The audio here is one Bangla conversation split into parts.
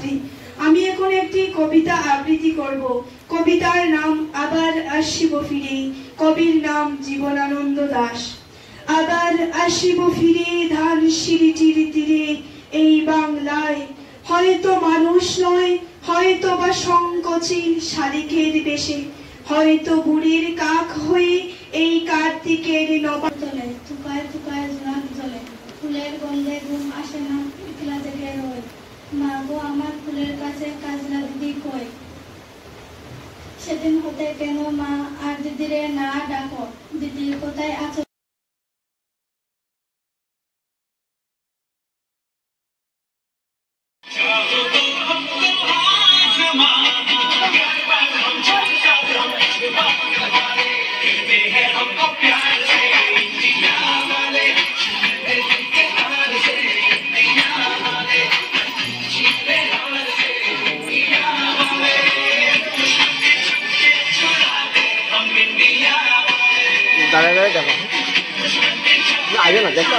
ছাত্রী। আমি এখন একটি কবিতা আবৃত্তি করব। কবিতার নাম আবার আসিব ফিরে। কবির নাম জীবনানন্দ দাশ। আবার আসিব ফিরে ধানসিঁড়িটির তীরে এই বাংলায়, হয়তো মানুষ নয়, হয়তো বা সংকোচিল শালিকের বেশে, হয়তো বুড়ির কাক হয়ে এই কার্তিকের নবাতলে থুকায় থুকায় জোনাক জলে, ফুলের গন্ধে ঘুম আসে না, একলা জেগে রয়। মা গো আমার ফুলের কাছে কাজলা দিদি কই। সেদিন হতে কেন মা আর দিদিরে না ডাকো, দিদি কোথায় আছো? দাঁড়ায় দেখো আগে না দেখো।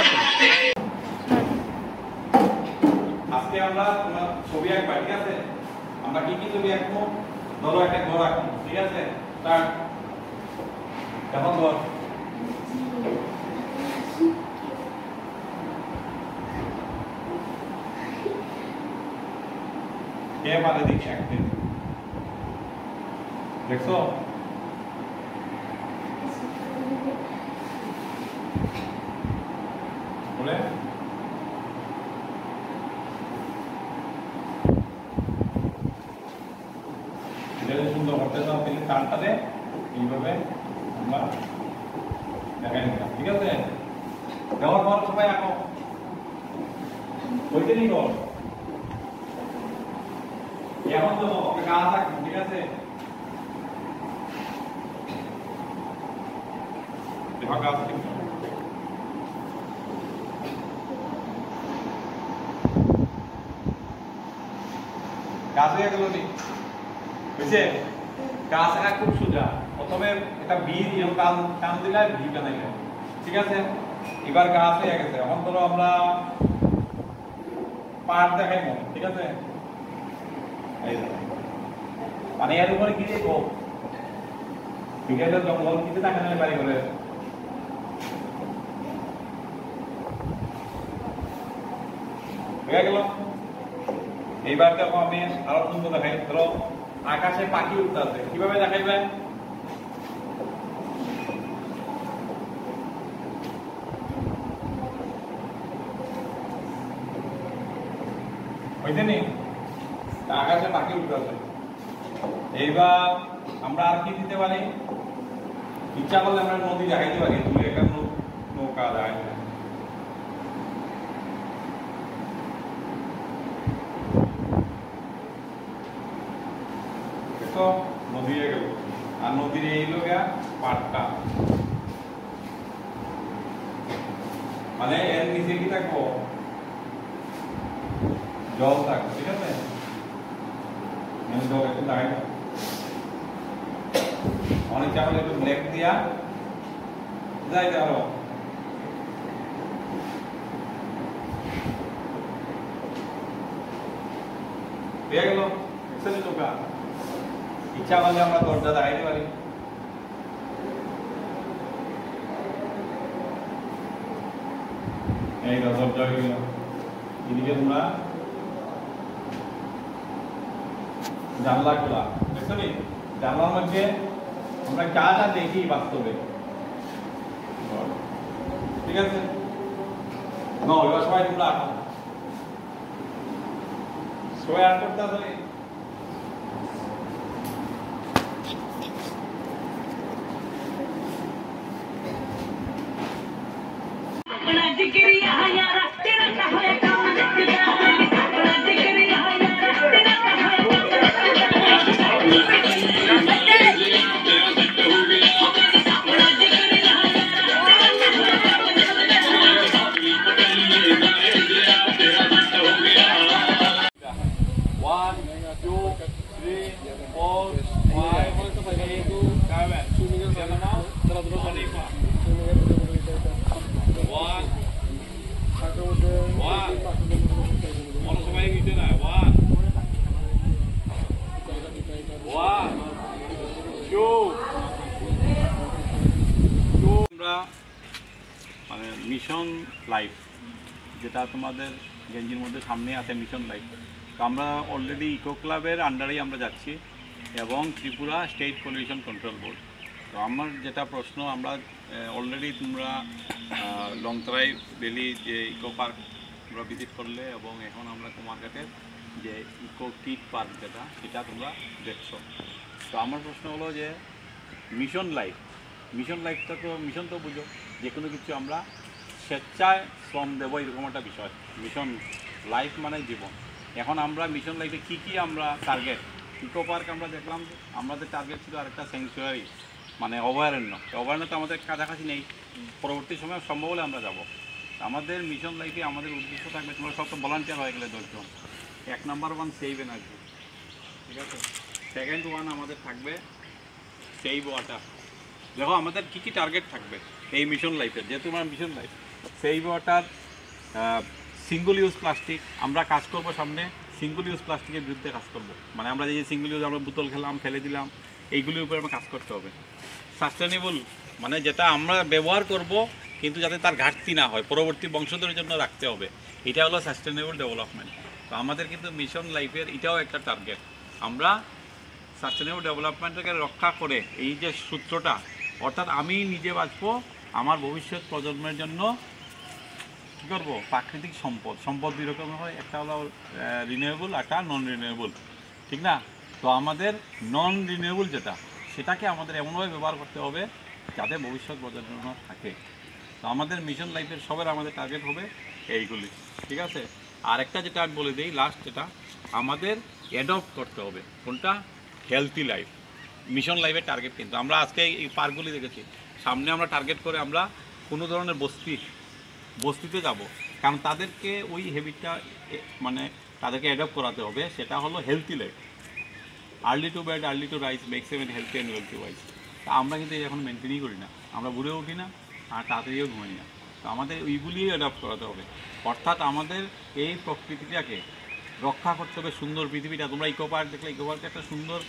আজকে আমরা ছবি আঁকবা, ঠিক আছে? আমরা কি কি ছবি আঁকবো? ধরো একটা ঘর আঁকবো, ঠিক আছে? স্টার্ট। কেমন ঘর? কে পারে দেখি আঁকতে? দেখছো? বলে সুন্দর করতে চাও তাহলে টানটাতে এইভাবে আমরা দেখাই নিলাম, ঠিক আছে? দেওয়ার পর সবাই আঁকো, বইতে নি কর। এখন তো গাছ আঁকবো, ঠিক আছে? দেখো গাছ আঁকবো। গাছ হয়ে গেল নি? বুঝছে? গাছ আঁকা খুব সোজা। প্রথমে একটা বি দিয়ে টান দিলে ভি বানাইলে, ঠিক আছে? এবার গাছ হয়ে গেছে। এখন ধরো আমরা পাট দেখাইবো, ঠিক আছে? মানে এর উপরে কি দেখবো? বিকেলের জঙ্গল কিছু দেখা নেই বাড়ি করে। হয়ে গেল। এইবার দেখো আমি আরো সুন্দর দেখাই। ধরো আকাশে পাখি উঠতে আছে, কিভাবে দেখাইবে? বুঝলেনি? আকাশে পাখি উঠতে আছে। এইবার আমরা আর কি দিতে পারি? ইচ্ছা করলে আমরা নদী দেখাইতে পারি, দূরে একটা নৌকা দেখাইতে পারি। নদী হয়ে গেল। আর নদীর এই লোক পাটটা, মানে এর নিচে কি থাকবো? জল থাকবো, ঠিক আছে? জল একটু দাঁড়াই অনেক চাপলে একটু ব্ল্যাক দিয়া যাইতে আরো হয়ে গেল। নৌকা ইচ্ছা করলে আমরা দরজা দেখাইতে পারি। এই দরজা হয়ে গেল। এদিকে তোমরা জানলা খোলা, দেখছো নি? জানলার মধ্যে আমরা যা যা দেখি বাস্তবে, ঠিক আছে? এবার সবাই তোমরা আঁকো, সবাই আর্ট করতে আসলে মিশন লাইফ, যেটা তোমাদের গেঞ্জির মধ্যে সামনে আছে মিশন লাইফ। তো আমরা অলরেডি ইকো ক্লাবের আন্ডারেই আমরা যাচ্ছি এবং Tripura state pollution control board. তো আমার যেটা প্রশ্ন, আমরা অলরেডি তোমরা লংতরাই ভ্যালি যে ইকো পার্ক তোমরা ভিজিট করলে এবং এখন আমরা কুমারঘাটের যে ইকো কিড পার্ক যেটা সেটা তোমরা দেখছো। তো আমার প্রশ্ন হলো যে মিশন লাইফটা তো মিশন তো বুঝো, যে কোনো কিছু আমরা স্বেচ্ছায় শ্রম দেবো এরকম একটা বিষয়। মিশন লাইফ মানে জীবন। এখন আমরা মিশন লাইফে কী কী আমরা টার্গেট, ইকো পার্ক আমরা দেখলাম যে আমাদের টার্গেট ছিল আরেকটা স্যাংচুয়ারি মানে অভয়ারণ্য তো আমাদের কাছাকাছি নেই, পরবর্তী সময় সম্ভব হলে আমরা যাব। আমাদের মিশন লাইফে আমাদের উদ্দেশ্য থাকবে, তোমরা সব তো ভলান্টিয়ার হয়ে গেলে 10 জন। 1 নাম্বার 1 সেভ এনার্জি, ঠিক আছে। সেকেন্ড 1 আমাদের থাকবে সেভ ওয়াটার। দেখো আমাদের কী কী টার্গেট থাকবে এই মিশন লাইফের, যেহেতু আমার mission life. Save water, single use plastic আমরা কাজ করব, সামনে সিঙ্গল ইউজ প্লাস্টিকের বিরুদ্ধে কাজ করব। মানে আমরা যে সিঙ্গল ইউজ আমরা বোতল খেলাম ফেলে দিলাম, এইগুলির উপরে আমরা কাজ করতে হবে। সাস্টেনেবল মানে যেটা আমরা ব্যবহার করব কিন্তু যাতে তার ঘাটতি না হয়, পরবর্তী বংশধরের জন্য রাখতে হবে, এটা হলো সাস্টেনেবল ডেভেলপমেন্ট। তো আমাদের কিন্তু মিশন লাইফের এটাও একটা টার্গেট, আমরা সাস্টেনেবল ডেভেলপমেন্টকে রক্ষা করে এই যে সূত্রটা, অর্থাৎ আমি নিজে বাঁচবো, আমার ভবিষ্যৎ প্রজন্মের জন্য কী করবো, প্রাকৃতিক সম্পদ দুই রকম হয়, একটা হলো রিনিউয়েবল, একটা নন রিনিউয়েবল, ঠিক না। তো আমাদের নন রিনিউয়েবল যেটা, সেটাকে আমাদের এমনভাবে ব্যবহার করতে হবে যাতে ভবিষ্যৎ প্রজন্ম থাকে। তো আমাদের মিশন লাইফের সবার আমাদের টার্গেট হবে এইগুলি, ঠিক আছে। আর একটা যেটা আমি বলে দিই লাস্ট, যেটা আমাদের অ্যাডপ্ট করতে হবে, কোনটা, হেলথি লাইফ। মিশন লাইফের টার্গেট কিন্তু আমরা আজকে এই পার্কগুলি দেখেছি, সামনে আমরা টার্গেট করে আমরা কোনো ধরনের বস্তিতে যাব, কারণ তাদেরকে ওই হ্যাবিটটা মানে তাদেরকে অ্যাডপ্ট করাতে হবে, সেটা হলো healthy life. Early to bed early to rise makes a man healthy and wealthy wise. তা আমরা কিন্তু এখন মেনটেনই করি না, আমরা ঘুরেও উঠি না আর তাড়াতাড়িও ঘুমাই না। তো আমাদের ওইগুলিই অ্যাডপ্ট করাতে হবে, অর্থাৎ আমাদের এই প্রকৃতিটাকে রক্ষা করতে হবে, সুন্দর পৃথিবীটা। তোমরা ইকো পার্ক দেখলে, ইকো পার্কে একটা সুন্দর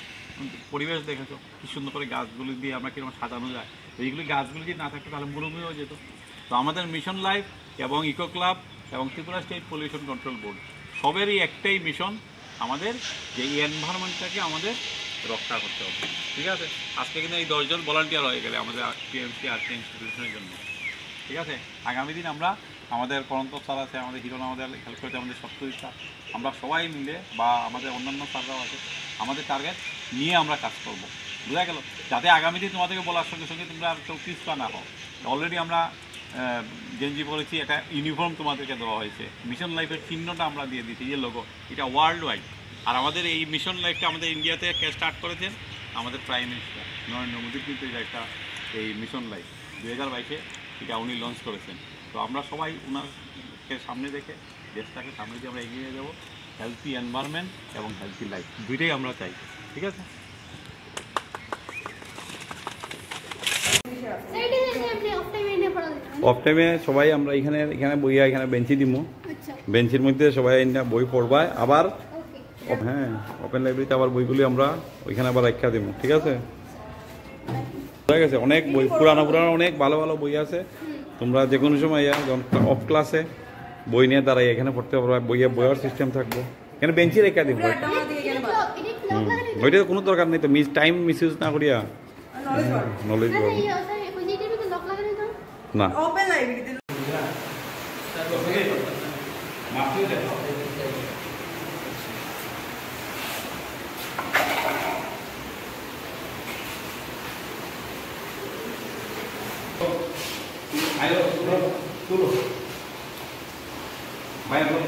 পরিবেশ দেখেছো, কী সুন্দর করে গাছগুলি দিয়ে আমরা কীরকম সাজানো যায়। তো এইগুলি গাছগুলি যদি না থাকতো তাহলে মরুভূমি হয়ে যেত। তো আমাদের মিশন লাইফ এবং ইকো ক্লাব এবং Tripura state pollution control board সবেরই একটাই মিশন, আমাদের যে এনভায়রনমেন্টটাকে আমাদের রক্ষা করতে হবে, ঠিক আছে। আজকে কিন্তু এই 10 জন ভলান্টিয়ার হয়ে গেলে আমাদের টিএমসি আর্ট ইনস্টিটিউশনের জন্য, ঠিক আছে। আগামী দিন আমরা আমাদের করন্ত স্যার আছে, আমাদের হিরণ আমাদের হেল্প করতে, আমাদের সত্যজিৎ স্যার, আমরা সবাই মিলে বা আমাদের অন্যান্য স্যাররাও আছে, আমাদের টার্গেট নিয়ে আমরা কাজ করব, বোঝা গেল। যাতে আগামী দিন তোমাদেরকে বলার সঙ্গে সঙ্গে তোমরা কেউ পিছপা না হও। অলরেডি আমরা গেঞ্জি পরেছি, একটা ইউনিফর্ম তোমাদেরকে দেওয়া হয়েছে, মিশন লাইফের চিহ্নটা আমরা দিয়ে দিচ্ছি, যে লোগো, এটা ওয়ার্ল্ড ওয়াইড। আর আমাদের এই মিশন লাইফটা আমাদের ইন্ডিয়াতে স্টার্ট করেছেন আমাদের প্রাইম মিনিস্টার নরেন্দ্র মোদী, কিন্তু এটা একটা এই মিশন লাইফ 2022-এ এটা উনি লঞ্চ করেছেন। তো আমরা সবাই ওনাকে সামনে রেখে দেশটাকে সামনে দিয়ে আমরা এগিয়ে যাবো, হেলথি এনভায়রনমেন্ট এবং হেলথি লাইফ দুইটাই আমরা চাই, ঠিক আছে। অফ টাইমে সবাই আমরা এখানে বইয়া এখানে বেঞ্চি দিব, বেঞ্চির মধ্যে সবাই বই পড়বায়, আবার হ্যাঁ ওপেন লাইব্রেরিতে আবার বইগুলি আমরা ওইখানে আবার রাখা দিব, ঠিক আছে। ঠিক আছে, অনেক বই পুরানো অনেক ভালো ভালো বই আছে, তোমরা যে কোনো সময় যখন অফ ক্লাসে বই নিয়ে দাঁড়াই এখানে পড়তে পারবা, বইয়ের সিস্টেম থাকবো, এখানে বেঞ্চি রেখা দিব। ওইটা কোনো দরকার নেই তো, টাইম মিস ইউজ না করিয়া নলেজ না। Ayo, turun. Bayar dulu.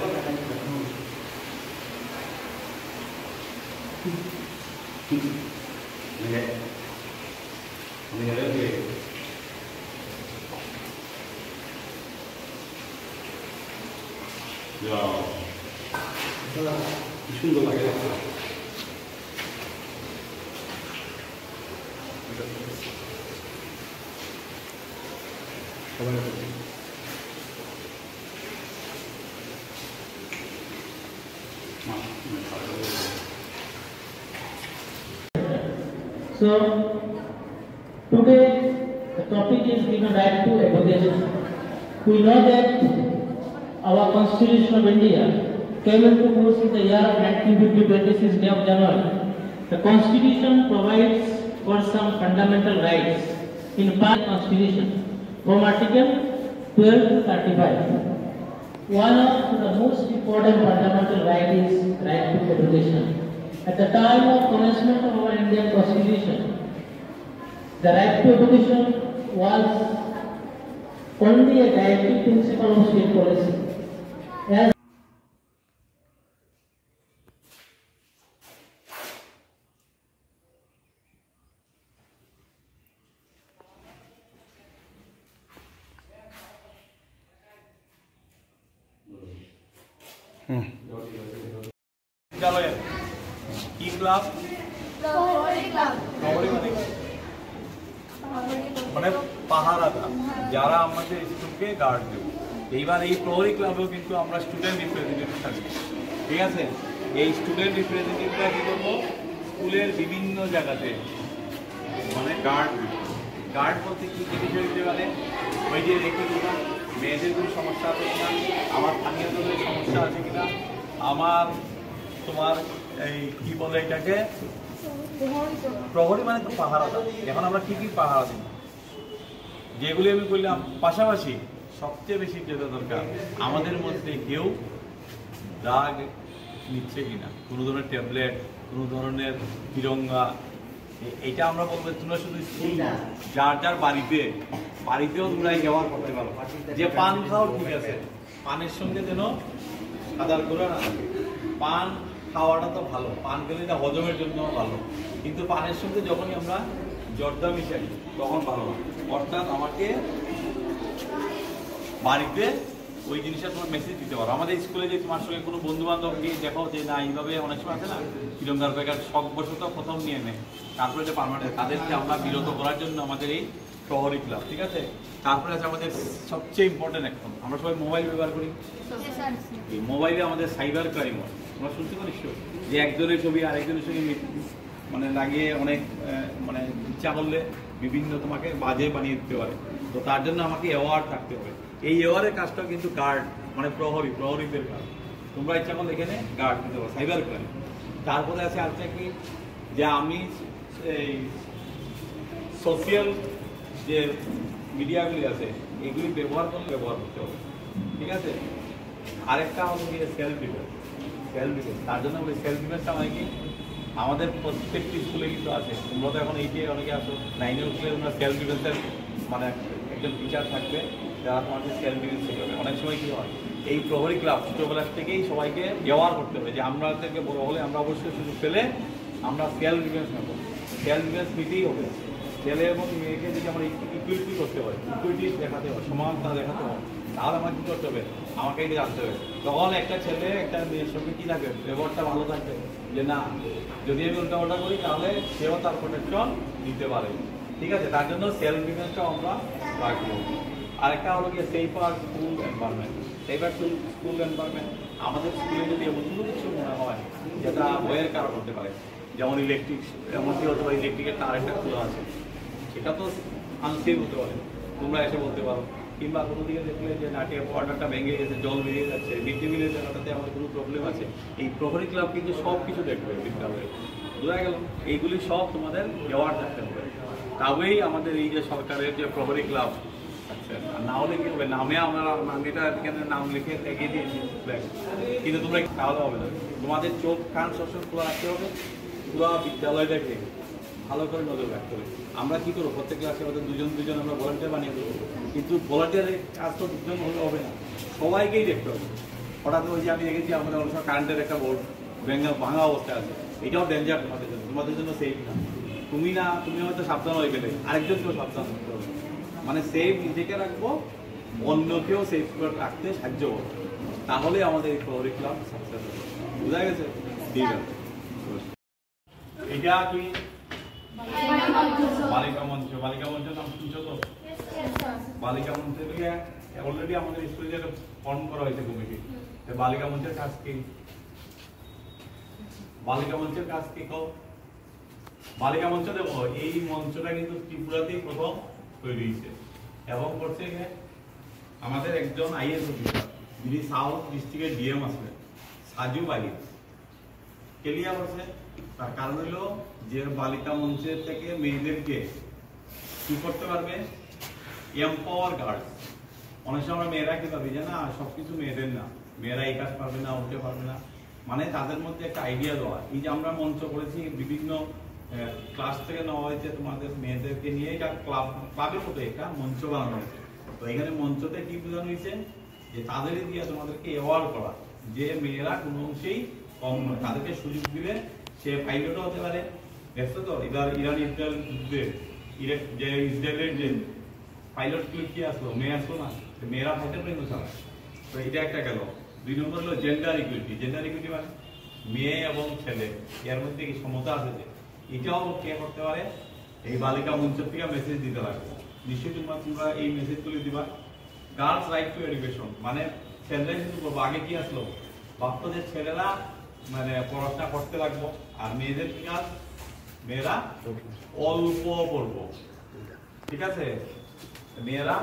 Ini lagi. Ya. Sudah lagi. So, today the topic is given right to education. We know that our Constitution of India came into force in the year of 1950, 26 day of January. The Constitution provides for some fundamental rights in part Constitution from Article 12 to 35. One of the most important fundamental rights is right to education. At the time of commencement of our Indian Constitution, the right to education was only a guiding principle of state policy. As বিদ্যালয়ের কি ক্লাব? প্রহরী মানে পাহারাদার, যারা আমাদের স্কুলকে গার্ড দেবে। এইবার এই প্রহরী ক্লাবেও কিন্তু আমরা স্টুডেন্ট রিপ্রেজেন্টেটিভ থাকি, ঠিক আছে? এই স্টুডেন্ট রিপ্রেজেন্টেটিভরা কি করবো, স্কুলের বিভিন্ন জায়গাতে মানে গার্ড বলতে কি বিষয় দিতে পারে, ওই যে দেখি কিনা মেয়েদের কোনো সমস্যা আছে কিনা, আমার স্থানীয়দের সমস্যা আছে কিনা, আমার তোমার এই কি বলে এটাকে প্রহরী মানে তো পাহারাদার। এখন আমরা কি কি পাহারা দিই যেগুলি আমি বললাম, পাশাপাশি সবচেয়ে বেশি যেটা দরকার আমাদের মধ্যে কেউ ড্রাগ নিচ্ছে কিনা, কোনো ধরনের ট্যাবলেট, কোনো ধরনের তিরঙ্গা, এটা আমরা বলবো তোমরা শুধু স্কুল না, যার যার বাড়িতেও তোমরা ব্যবহার করতে পারো। যে পান খাও ঠিক আছে, পানের সঙ্গে যেন আদার করে না থাকে। পান খাওয়াটা তো ভালো, পান খেলে এটা হজমের জন্য ভালো, কিন্তু পানের সঙ্গে যখনই আমরা জর্দা মিশাই তখন ভালো না। অর্থাৎ আমাকে বাড়িতে ওই জিনিসটা তোমার মেসেজ দিতে পারো। আমাদের স্কুলে যে তোমার সঙ্গে কোনো বন্ধু বান্ধবকে দেখো যে না এইভাবে অনেক সময় আছে না তিরঙ্গার প্যাকেট শখবশত প্রথম নিয়ে নেয়, তারপরে যে পারমানেন্ট, তাদেরকে আমরা বিরত করার জন্য আমাদের এই প্রহরী ক্লাব, ঠিক আছে? তারপরে আছে আমাদের সবচেয়ে ইম্পর্টেন্ট, এখন আমরা সবাই মোবাইল ব্যবহার করি, এই মোবাইলে আমাদের সাইবার ক্রাইম হয়। তোমরা শুনতে পারি যে একজনের ছবি আরেকজনের সঙ্গে মানে লাগিয়ে অনেক মানে ইচ্ছা করলে বিভিন্ন তোমাকে বাজে বানিয়ে দিতে পারে। তো তার জন্য আমাকে অ্যাওয়ার্ড থাকতে হবে। এই অ্যাওয়ার্ডের কাজটা কিন্তু গার্ড মানে প্রহরীদের কাজ। তোমরা ইচ্ছা করলে এখানে গার্ড দিতে পারো, সাইবার ক্রাইম। তারপরে আছে আরেকটা কি, যে আমি এই সোশিয়াল যে মিডিয়াগুলি আছে এগুলি ব্যবহার করতে হবে, ঠিক আছে? আরেকটা হলো কি সেলফ ডিফেন্স। তার জন্য সেলফ ডিফেন্সটা মানে কি, আমাদের প্রত্যেকটি স্কুলে কিন্তু আছে। তোমরা তো এখন এইটে অনেকে আসো, 9 স্কুলে তোমরা সেলফ ডিফেন্সের মানে একজন টিচার থাকবে যারা তোমাকে সেলফ ডিফেন্স শেখাবে। অনেক সময় কী হয়, এই প্রহরী ক্লাব ছোটোবেলার থেকেই সবাইকে ব্যবহার করতে হবে যে আমরা থেকে বড় হলে আমরা অবশ্যই সুযোগ পেলে আমরা সেলফ ডিফেন্স নেবো। সেলফ ডিফেন্স নিতেই হবে। ছেলে এবং মেয়েকে যদি আমরা ইকুইটি করতে হয়, ইকুইটি দেখাতে হয়, সমানতা দেখাতে হয়, তাহলে আমার কী করতে হবে, আমাকে এটা জানতে হবে। তখন একটা ছেলে একটা মেয়ের সঙ্গে কী থাকবে, ব্যবহারটা ভালো থাকবে, যে না যদি আমি উল্টাপাল্টা করি তাহলে সেও তার প্রোটেকশন দিতে পারে, ঠিক আছে? তার জন্য সেলফ ডিফেন্সটাও আমরা রাখবো। আরেকটা হলো কি safer school environment. Safer school environment, আমাদের স্কুলে যদি এমন কোনো কিছু মনে হয় যেটা ভয়ের কারণ হতে পারে, যেমন ইলেকট্রিক, এমনকি হতে পারে ইলেকট্রিকের তার একটা খোলা আছে, সেটা তো আনসেফ হতে পারে, তোমরা এসে বলতে পারো। কিংবা কোনো দিকে দেখলে যে নাটে ওয়াটারটা ভেঙে গেছে, জল বেরিয়ে যাচ্ছে, মিড ডে মিলের জায়গাটাতে আমার কোনো প্রবলেম আছে, এই প্রহরী ক্লাব কিন্তু সব কিছু দেখবে বিদ্যালয়ে। বোঝা গেল? এইগুলি সব তোমাদের ব্যবহার থাকতে হবে, তবেই আমাদের এই যে সরকারের যে প্রহরী ক্লাব আচ্ছা, না হলে কি হবে, নামে আমরা এটা এখানে নাম লিখে এগিয়ে দিয়েছি, কিন্তু তোমরা তাহলে হবে না। তোমাদের চোখ কান সবসময় খোলা রাখতে হবে, পুরো বিদ্যালয় দেখে ভালো করে নজর রাখতে হবে। আমরা কী করবো, প্রত্যেক ক্লাসে আমাদের দুজন আমরা ভলান্টিয়ার বানিয়ে দেবো, কিন্তু ভলান্টিয়ারের কাজ তো দুজন হলে হবে না, সবাইকেই দেখতে হবে। হঠাৎ ওই যে আমি দেখেছি আমাদের অনেক সময় কারেন্টের একটা বোর্ড ভাঙা অবস্থায় আছে, এটাও ডেঞ্জার তোমাদের জন্য সেফ না। তুমি হয়তো সাবধান হয়ে গেলে আরেকজনকেও সাবধান করতে হবে, মানে সেফ নিজেকে রাখবো, অন্যকেও সেফ করে রাখতে সাহায্য করবো, তাহলে আমাদের এই প্রহরী ক্লাব সাকসেস হবে। বোঝা গেছে? ঠিক আছে। এটা কি বালিকা মঞ্চ নাম শুনছো তো? বালিকা মঞ্চে অলরেডি আমাদের স্কুলে যেটা ফর্ম করা হয়েছে কমিটি। বালিকা মঞ্চের কাজ কি? বালিকা মঞ্চের কাজ কি কও? বালিকা মঞ্চ দেখো, এই মঞ্চটা কিন্তু ত্রিপুরাতেই প্রথম তৈরি হয়েছে এবং করছে আমাদের একজন আইএস অফিসার, যিনি সাউথ ডিস্ট্রিক্টের ডিএম আসলেন, সাজু বাহির ক্লিয়ার হচ্ছে। তার কারণ হলো যে বালিকা মঞ্চের থেকে মেয়েদেরকে কি করতে পারবে, এম্পাওয়ার গার্লস। অনেক সময় মেয়েরা কি পাবে যে না সবকিছু মেয়েদের না, মেয়েরা এই কাজ পারবে না, উঠতে পারবে না, মানে তাদের মধ্যে একটা আইডিয়া দেওয়া। এই যে আমরা মঞ্চ করেছি, বিভিন্ন ক্লাস থেকে নেওয়া হয়েছে তোমাদের মেয়েদেরকে নিয়ে, এটা ক্লাবের মতো একটা মঞ্চ বানানো হয়েছে। তো এখানে মঞ্চতে কি বোঝানো হয়েছে যে তাদেরই দিয়ে তোমাদেরকে অ্যাওয়ার্ড করা যে মেয়েরা কোনো অংশেই কম নয়, তাদেরকে সুযোগ দিলে সে পাইলটও হতে পারে। দেখছো তো এবার ইরান ইসরায়েল যুদ্ধে যে ইসরায়েলের যে পাইলট কি আসলো, মেয়ে আসলো না, মেয়েরা ফাইটার প্লেন চালায়। তো এটা একটা গেল। 2 নম্বর হলো জেন্ডার ইকুইলিটি। জেন্ডার ইকুইলিটি মানে মেয়ে এবং ছেলে এর মধ্যে কি সমতা আছে, যে এটাও কে করতে পারে, এই বালিকা মঞ্চ থেকে মেসেজ দিতে লাগবে। নিশ্চয়ই তোমরা এই মেসেজগুলি দিবা। গার্লস রাইট টু এডুকেশন, মানে ছেলেরা কিন্তু করবো, আগে কি আসলো ভাবতো যে ছেলেরা মানে পড়াশোনা করতে লাগবো, আর মেয়েদের কি কাজ, মেয়েরা অল্প পড়বো, ঠিক আছে, মেয়েরা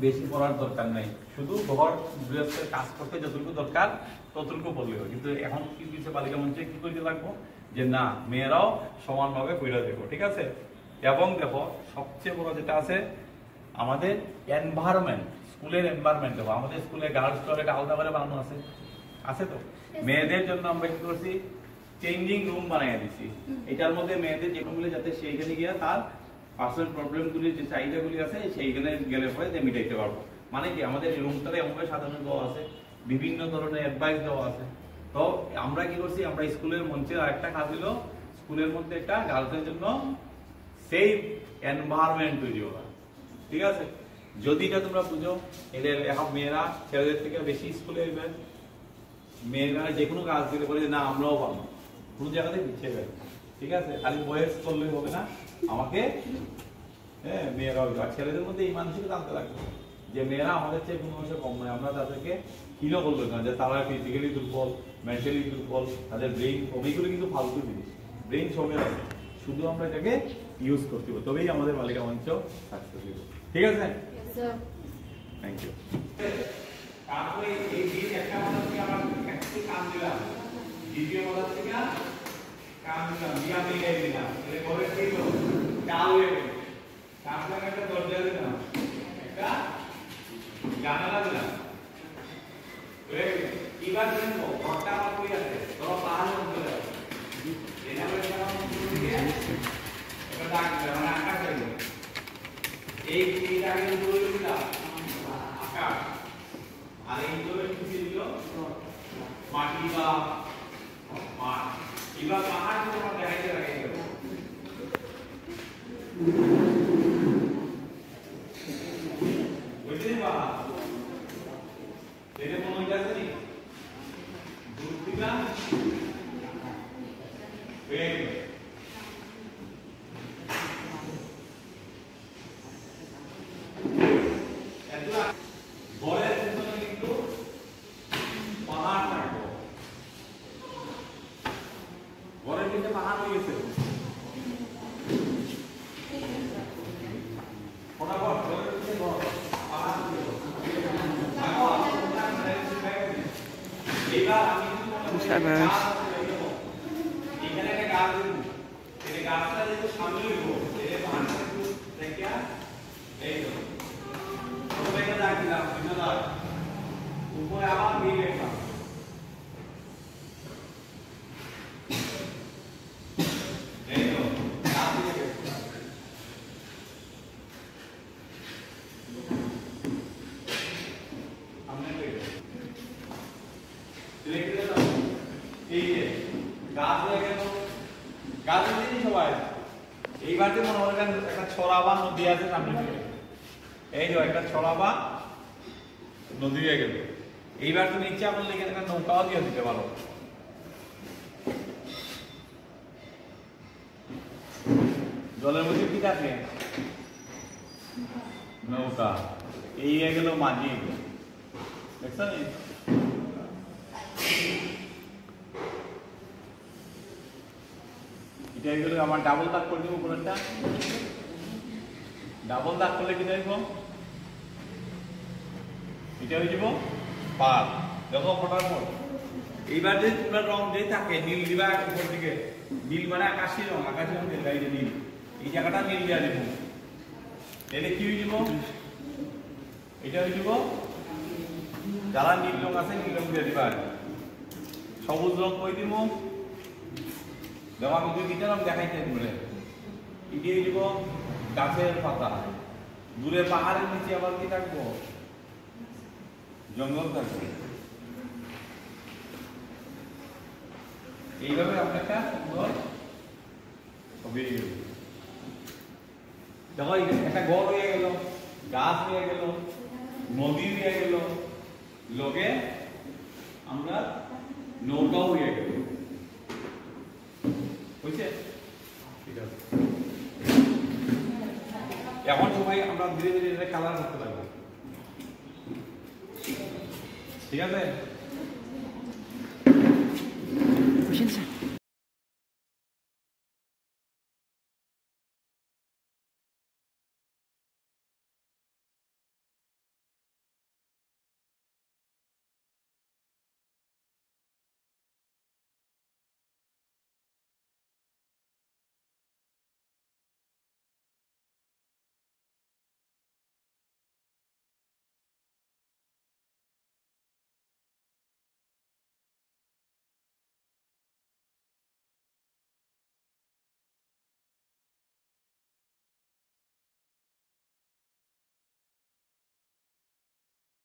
বেশি পড়ার দরকার নাই, শুধু ঘর গৃহস্থের কাজ করতে যতটুকু দরকার ততটুকু পড়লেও। কিন্তু এখন কি দিচ্ছে বালিকা মঞ্চে, কি করতে লাগবো যে না মেয়েরাও সমানভাবে পড়া দেবো, ঠিক আছে। এবং দেখো সবচেয়ে বড় যেটা আছে আমাদের এনভায়রনমেন্ট, স্কুলের এনভায়রনমেন্ট দেবো। আমাদের স্কুলে গার্লস টয়লেট আলাদা করে বানানো আছে তো, মেয়েদের জন্য আমরা কি করছি, চেঞ্জিং রুম বানিয়ে দিচ্ছি। এটার মধ্যে মেয়েদের যে রুমগুলো যাতে সেইখানে গিয়ে তার পার্সোনাল প্রবলেমগুলি যে চাহিদাগুলি আছে সেইখানে গেলে পরে যে মিটাইতে পারবো। মানে কি আমাদের এই রুমটাতে এমনভাবে সাজানো দেওয়া আছে, বিভিন্ন ধরনের অ্যাডভাইস দেওয়া আছে। তো আমরা কি করছি, আমরা স্কুলের মঞ্চের আরেকটা কাজ হলো স্কুলের মধ্যে একটা গার্লসের জন্য সেফ এনভায়রনমেন্ট তৈরি করা, ঠিক আছে। যদি এটা তোমরা বুঝো, এদের এখন মেয়েরা ছেলেদের থেকে বেশি স্কুলে এবার মেয়েরা যে কোনো কাজ দিতে পারে না আমরাও পাবো, কোনো জায়গাতে পিছিয়ে যাবে, ঠিক আছে। খালি বয়স করলেই হবে না, আমাকে মেয়েরাও, আর ছেলেদের মধ্যে এই মানসিকতা আনতে লাগবে যে মেয়েরা আমাদের চেয়ে কোনো অংশে কম নয়। আমরা তাদেরকে হিরো বলবো না যে তারা ফিজিক্যালি দুর্বল, মেন্টালি দুর্বল, তাদের ব্রেইন কম, এইগুলো কিন্তু ফালতু জিনিস। ব্রেইন সবের আছে, শুধু আমরা এটাকে ইউজ করতে হবে, তবেই আমাদের বালিকা মঞ্চ সাকসেসফুল, ঠিক আছে। Thank you. তারপরে এই দিন একটা মাথা থেকে আমরা একটু কাম দিলাম, দ্বিতীয় মাথা থেকে কাম দিলাম, দিয়া মিলে দিলাম, এর পরে কি হলো, কাল হয়ে গেল। তারপরে একটা দরজা দিলাম, একটা জানালা দিলাম, এবার দেখবো ঘরটা আমার কই আছে, ধরো পাহাড়ের মধ্যে যাবো, এটা করে এবার ডাক দিলাম, মানে আকাশ হয়ে গেল। এই আগে দৌড়ে দিলাম আকাশ, আর এই দৌড়ে কি দিল মাটি বা মাঠ। এবার পাহাড় তোমার দেখাইতে লাগাই গেল, বুঝলি বা এটা মনে হইতেছে নি দূর দিলাম হয়ে গেল। বলের পিছনে কিন্তু পাহাড় থাকবো, বলের কিন্তু পাহাড় হয়ে গেছে। ফটাফট বলের পিছনে পাহাড় হয়ে গেল। এবার আমি এখানে একটা গাছ দেবো, এই গাছটা যেহেতু সামনে দেবো, এই পাহাড়টা একটু দেখে এই তো উপরে আবার দিয়ে রেখা, এই তো গাছ দিয়ে গেছে। এই যে গাছ হয়ে গেল, গাছ দিন সবাই। এইবার যে মনে হয় একটা ছড়া বা নদী আছে সামনে, এই যে একটা ছড়া বা নদী হয়ে গেল। এইবার তুমি ইচ্ছা করলে এখানে একটা নৌকাও দিয়ে দিতে পারো। জলের মধ্যে কি থাকে, নৌকা। এই হয়ে গেল মাঝি, দেখছো এটা হয়ে গেল আমার ডাবল দাগ করে দেবো উপরেরটা। ডাবল দাগ করলে কি দেখবো এটা হয়ে যাব পাত। দেখো ফটাফট এইবার যে তোমরা রং যে থাকে নীল দিবা উপর দিকে, নীল মানে আকাশি রং গাড়িতে নীল, এই জায়গাটা নীল দিয়া দেব। তাহলে কি হয়ে যাব, এটা হয়ে যাব যারা নীল রং আছে নীল রং দিয়ে দিবা। সবুজ রং কই দিব, দেখো আমি দুইটা রং দেখাইতে বলে এটি হয়ে যাব গাছের পাতা। দূরে পাহাড়ের নিচে আবার কি থাকবো, জঙ্গল থাকবে। এইভাবে আমরা একটা সুন্দর ছবি দেখো একটা ঘর হয়ে গেল, গাছ হয়ে গেল, নদী হয়ে গেল, লগে আমরা নৌকাও হয়ে গেল। বুঝছে? ঠিক আছে, এখন সময় আমরা ধীরে ধীরে কালার করতে লাগবো। ঠিক আছে।